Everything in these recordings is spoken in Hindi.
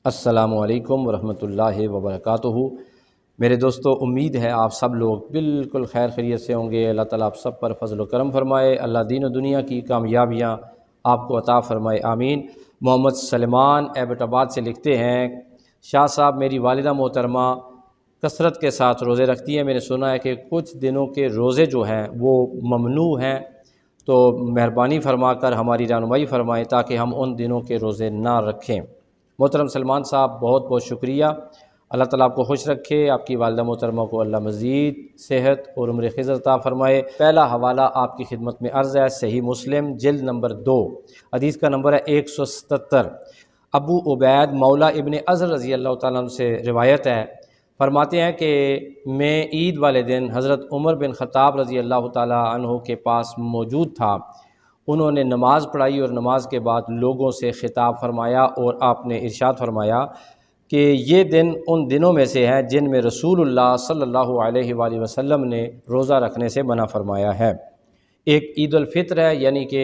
अस्सलामुअलैकुम वरहमतुल्लाहि वबरकातुहू। मेरे दोस्तों, उम्मीद है आप सब लोग बिल्कुल खैर खैरियत से होंगे। अल्लाह ताला आप सब पर फजल व करम फरमाए। अल्लाह दीन और दुनिया की कामयाबियाँ आपको अता फ़रमाए, आमीन। मोहम्मद सलमान एबटाबाद से लिखते हैं, शाह साहब, मेरी वालिदा मोहतरमा कसरत के साथ रोज़े रखती हैं। मैंने सुना है कि कुछ दिनों के रोज़े जो हैं वो ममनू हैं, तो मेहरबानी फरमा कर हमारी रहनुमाई फ़रमाएँ ताकि हम उन दिनों के रोज़े ना रखें। मोहतरम सलमान साहब, बहुत बहुत शुक्रिया। अल्लाह ताला आपको खुश रखे, आपकी वालिदा मोहतरमा को अल्लाह मज़ीद सेहत और उम्र खिज़र अता फ़रमाए। पहला हवाला आपकी खिदमत में अर्ज़ है, सही मुस्लिम जिल्द नंबर 2, हदीस का नंबर है 177। अबू उबैद मौला इब्न अज़र रज़ी अल्लाह ताला अन्हु से रिवायत है, फरमाते हैं कि मैं ईद वाले दिन हज़रत उमर बिन ख़त्ताब रज़ी अल्लाह ताला अन्हु के पास मौजूद था। उन्होंने नमाज़ पढ़ाई और नमाज के बाद लोगों से खिताब फरमाया और आपने इरशाद फरमाया कि ये दिन उन दिनों में से है जिनमें रसूलुल्लाह सल्लल्लाहु अलैहि वसल्लम ने रोज़ा रखने से मना फरमाया है। एक ईद उल फित्र है, यानी कि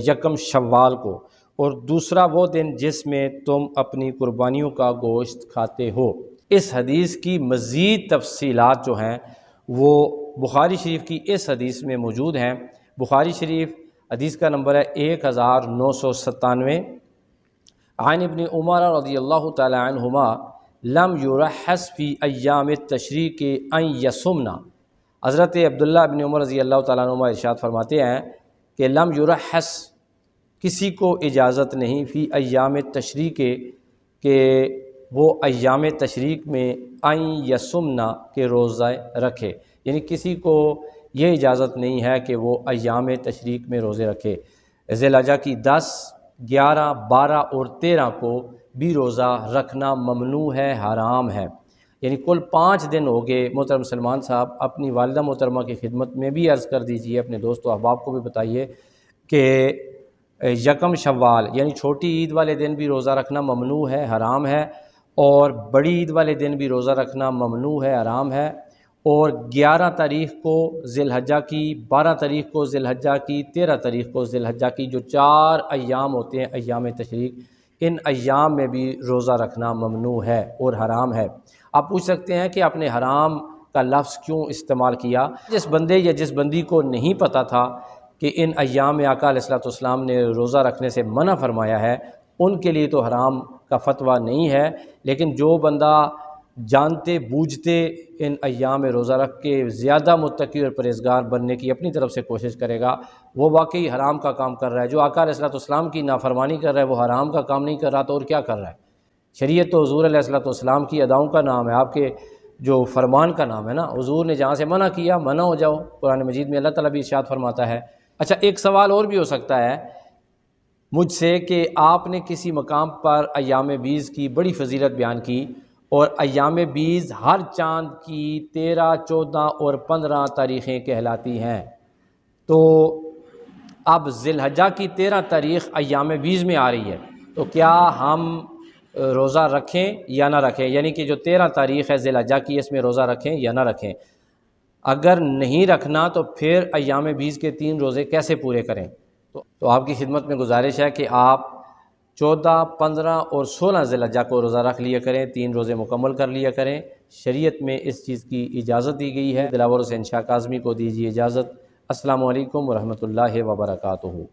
यकम शव्वाल को, और दूसरा वो दिन जिसमें तुम अपनी कुर्बानियों का गोश्त खाते हो। इस हदीस की मज़ीद तफसीलात जो हैं वो बुखारी शरीफ की इस हदीस में मौजूद हैं। बुखारी शरीफ हदीस का नंबर है 1997। आन इब्न उमर रज़ियल्लाहु तआला अन्हुमा लम युरहस फ़ी अय्याम तशरीक़ अन यसुमना। हज़रत अब्दुल्लाह इब्न उमर रज़ी अल्लाह तआला अन्हुमा इरशाद फरमाते हैं कि लम युरहस, किसी को इजाज़त नहीं, फ़ी अय्याम तशरीक़ के वो अय्याम तशरीक़ में अन यसुमना के रोज़ा रखे, यानी किसी को यह इजाज़त नहीं है कि वो अय्याम तशरीक़ में रोज़े रखे। ज़िलहज्जा की 10, 11, 12 और 13 को भी रोज़ा रखना ममनू है, हराम है। यानी कुल 5 दिन हो गए। मोहतरम सलमान साहब, अपनी वालिदा मोहतरमा की खिदमत में भी अर्ज़ कर दीजिए, अपने दोस्तों अहबाब को भी बताइए कि यकम शव्वाल यानी छोटी ईद वाले दिन भी रोज़ा रखना ममनू है, हराम है, और बड़ी ईद वाले दिन भी रोज़ा रखना ममनू है, हराम है। और 11 तारीख़ को ज़िलहज्जा की, 12 तारीख़ को ज़िलहज्जा की, 13 तारीख़ को ज़िलहज्जा की, जो 4 अय्याम होते हैं अय्याम तशरीक़, इन अय्याम में भी रोज़ा रखना ममनू है और हराम है। आप पूछ सकते हैं कि आपने हराम का लफ्ज़ क्यों इस्तेमाल किया। जिस बंदे या जिस बंदी को नहीं पता था कि इन अय्याम में आका अलैहिस्सलातु वस्सलाम ने रोज़ा रखने से मना फरमाया है, उनके लिए तो हराम का फतवा नहीं है। लेकिन जो बंदा जानते बूझते इन अय्याम में रोज़ा रख के ज़्यादा मुत्तकी और परहेज़गार बनने की अपनी तरफ से कोशिश करेगा, वो वाकई हराम का काम कर रहा है। जो आका अलैहिस्सलातु वस्सलाम की नाफरमानी कर रहा है वो हराम का काम नहीं कर रहा, तो और क्या कर रहा है। शरीयत तो हुज़ूर अलैहिस्सलातु वस्सलाम की अदाओं का नाम है, आपके जो फरमान का नाम है ना। हुज़ूर ने जहाँ से मना किया, मना हो जाओ। कुरान मजीद में अल्लाह ताला भी इरशाद फरमाता है। अच्छा, एक सवाल और भी हो सकता है मुझसे कि आपने किसी मकाम पर अय्याम बीज़ की बड़ी फजीलत बयान की, और अय्याम बीज़ हर चाँद की 13, 14 और 15 तारीख़ें कहलाती हैं। तो अब ज़िलहज्जा की 13 तारीख़ अय्याम बीज़ में आ रही है, तो क्या हम रोज़ा रखें या ना रखें, यानी कि जो 13 तारीख़ है ज़िलहज्जा की, इसमें रोज़ा रखें या ना रखें। अगर नहीं रखना तो फिर अय्याम बीज़ के 3 रोज़े कैसे पूरे करें। तो आपकी खिदमत में गुजारिश है कि आप 14, 15 और 16 ज़िलहज्जा को रोज़ा रख लिया करें, 3 रोज़े मुकम्मल कर लिया करें। शरीयत में इस चीज़ की इजाज़त दी गई है। दिलावर हुसैन शाह काज़मी को दीजिए इजाज़त। अस्सलामु अलैकुम वरहमतुल्लाहि वबरकातुहू।